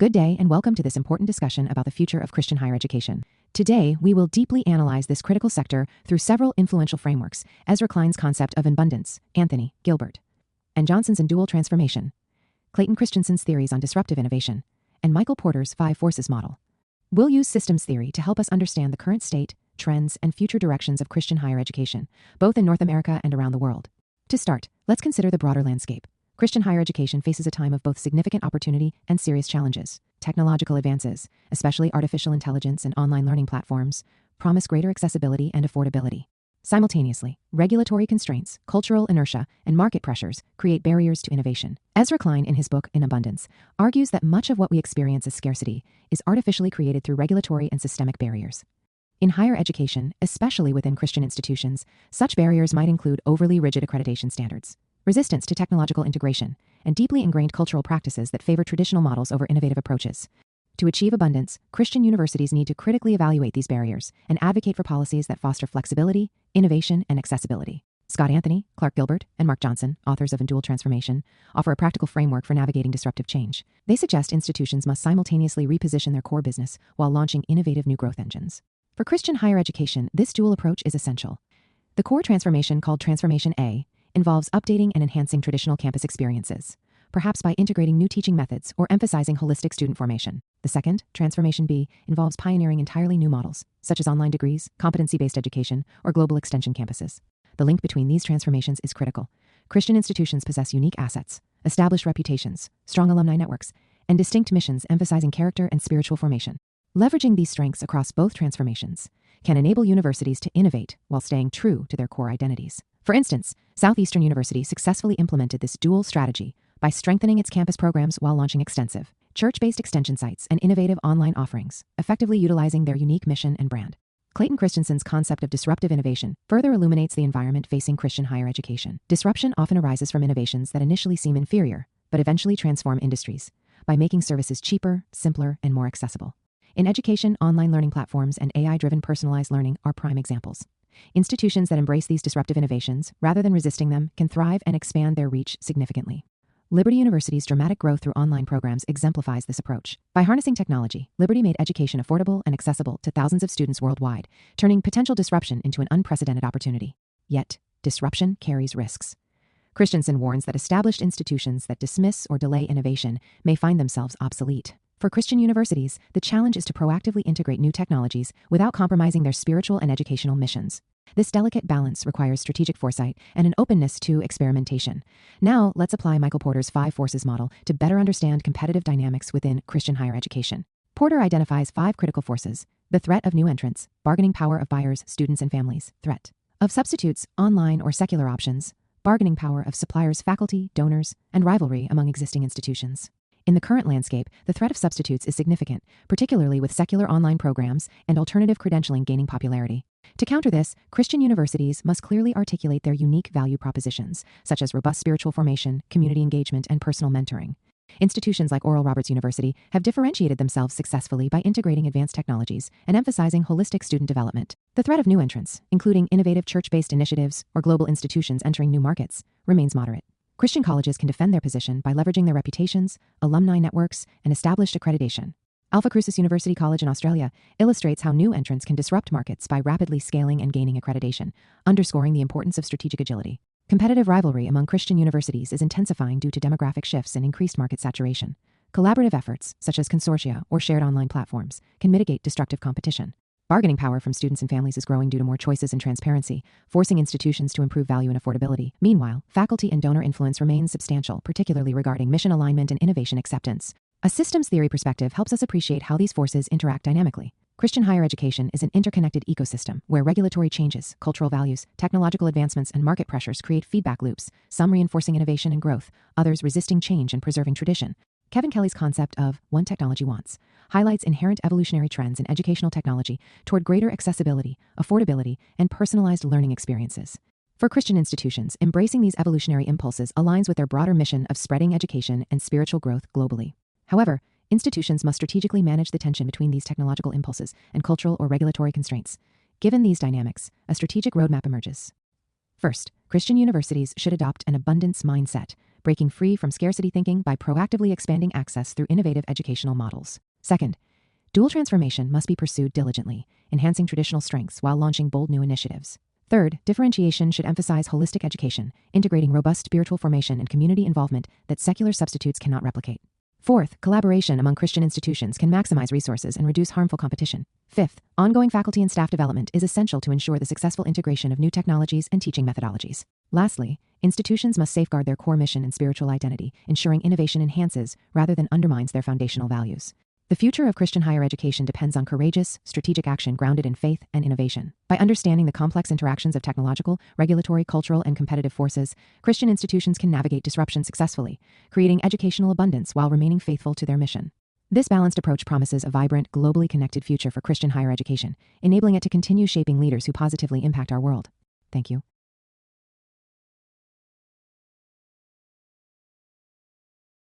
Good day and welcome to this important discussion about the future of Christian higher education. Today, we will deeply analyze this critical sector through several influential frameworks: Ezra Klein's concept of abundance, Anthony Gilbert, and Johnson's dual transformation, Clayton Christensen's theories on disruptive innovation, and Michael Porter's 5 forces model. We'll use systems theory to help us understand the current state, trends, and future directions of Christian higher education, both in North America and around the world. To start, let's consider the broader landscape. Christian higher education faces a time of both significant opportunity and serious challenges. Technological advances, especially artificial intelligence and online learning platforms, promise greater accessibility and affordability. Simultaneously, regulatory constraints, cultural inertia, and market pressures create barriers to innovation. Ezra Klein, in his book In Abundance, argues that much of what we experience as scarcity is artificially created through regulatory and systemic barriers. In higher education, especially within Christian institutions, such barriers might include overly rigid accreditation standards, resistance to technological integration, and deeply ingrained cultural practices that favor traditional models over innovative approaches. To achieve abundance, Christian universities need to critically evaluate these barriers and advocate for policies that foster flexibility, innovation, and accessibility. Scott Anthony, Clark Gilbert, and Mark Johnson, authors of In Dual Transformation, offer a practical framework for navigating disruptive change. They suggest institutions must simultaneously reposition their core business while launching innovative new growth engines. For Christian higher education, this dual approach is essential. The core transformation, called Transformation A, involves updating and enhancing traditional campus experiences, perhaps by integrating new teaching methods or emphasizing holistic student formation. The second, Transformation B, involves pioneering entirely new models, such as online degrees, competency-based education, or global extension campuses. The link between these transformations is critical. Christian institutions possess unique assets, established reputations, strong alumni networks, and distinct missions emphasizing character and spiritual formation. Leveraging these strengths across both transformations can enable universities to innovate while staying true to their core identities. For instance, Southeastern University successfully implemented this dual strategy by strengthening its campus programs while launching extensive, church-based extension sites and innovative online offerings, effectively utilizing their unique mission and brand. Clayton Christensen's concept of disruptive innovation further illuminates the environment facing Christian higher education. Disruption often arises from innovations that initially seem inferior, but eventually transform industries by making services cheaper, simpler, and more accessible. In education, online learning platforms and AI-driven personalized learning are prime examples. Institutions that embrace these disruptive innovations, rather than resisting them, can thrive and expand their reach significantly. Liberty University's dramatic growth through online programs exemplifies this approach. By harnessing technology, Liberty made education affordable and accessible to thousands of students worldwide, turning potential disruption into an unprecedented opportunity. Yet, disruption carries risks. Christensen warns that established institutions that dismiss or delay innovation may find themselves obsolete. For Christian universities, the challenge is to proactively integrate new technologies without compromising their spiritual and educational missions. This delicate balance requires strategic foresight and an openness to experimentation. Now, let's apply Michael Porter's 5 forces model to better understand competitive dynamics within Christian higher education. Porter identifies 5 critical forces: the threat of new entrants, bargaining power of buyers, students, and families, threat of substitutes, online or secular options, bargaining power of suppliers, faculty, donors, and rivalry among existing institutions. In the current landscape, the threat of substitutes is significant, particularly with secular online programs and alternative credentialing gaining popularity. To counter this, Christian universities must clearly articulate their unique value propositions, such as robust spiritual formation, community engagement, and personal mentoring. Institutions like Oral Roberts University have differentiated themselves successfully by integrating advanced technologies and emphasizing holistic student development. The threat of new entrants, including innovative church-based initiatives or global institutions entering new markets, remains moderate. Christian colleges can defend their position by leveraging their reputations, alumni networks, and established accreditation. Alpha Crucis University College in Australia illustrates how new entrants can disrupt markets by rapidly scaling and gaining accreditation, underscoring the importance of strategic agility. Competitive rivalry among Christian universities is intensifying due to demographic shifts and increased market saturation. Collaborative efforts, such as consortia or shared online platforms, can mitigate destructive competition. Bargaining power from students and families is growing due to more choices and transparency, forcing institutions to improve value and affordability. Meanwhile, faculty and donor influence remains substantial, particularly regarding mission alignment and innovation acceptance. A systems theory perspective helps us appreciate how these forces interact dynamically. Christian higher education is an interconnected ecosystem where regulatory changes, cultural values, technological advancements, and market pressures create feedback loops, some reinforcing innovation and growth, others resisting change and preserving tradition. Kevin Kelly's concept of one technology once highlights inherent evolutionary trends in educational technology toward greater accessibility, affordability, and personalized learning experiences. For Christian institutions, embracing these evolutionary impulses aligns with their broader mission of spreading education and spiritual growth globally. However, institutions must strategically manage the tension between these technological impulses and cultural or regulatory constraints. Given these dynamics, a strategic roadmap emerges. First, Christian universities should adopt an abundance mindset, breaking free from scarcity thinking by proactively expanding access through innovative educational models. Second, dual transformation must be pursued diligently, enhancing traditional strengths while launching bold new initiatives. Third, differentiation should emphasize holistic education, integrating robust spiritual formation and community involvement that secular substitutes cannot replicate. Fourth, collaboration among Christian institutions can maximize resources and reduce harmful competition. Fifth, ongoing faculty and staff development is essential to ensure the successful integration of new technologies and teaching methodologies. Lastly, institutions must safeguard their core mission and spiritual identity, ensuring innovation enhances rather than undermines their foundational values. The future of Christian higher education depends on courageous, strategic action grounded in faith and innovation. By understanding the complex interactions of technological, regulatory, cultural, and competitive forces, Christian institutions can navigate disruption successfully, creating educational abundance while remaining faithful to their mission. This balanced approach promises a vibrant, globally connected future for Christian higher education, enabling it to continue shaping leaders who positively impact our world. Thank you.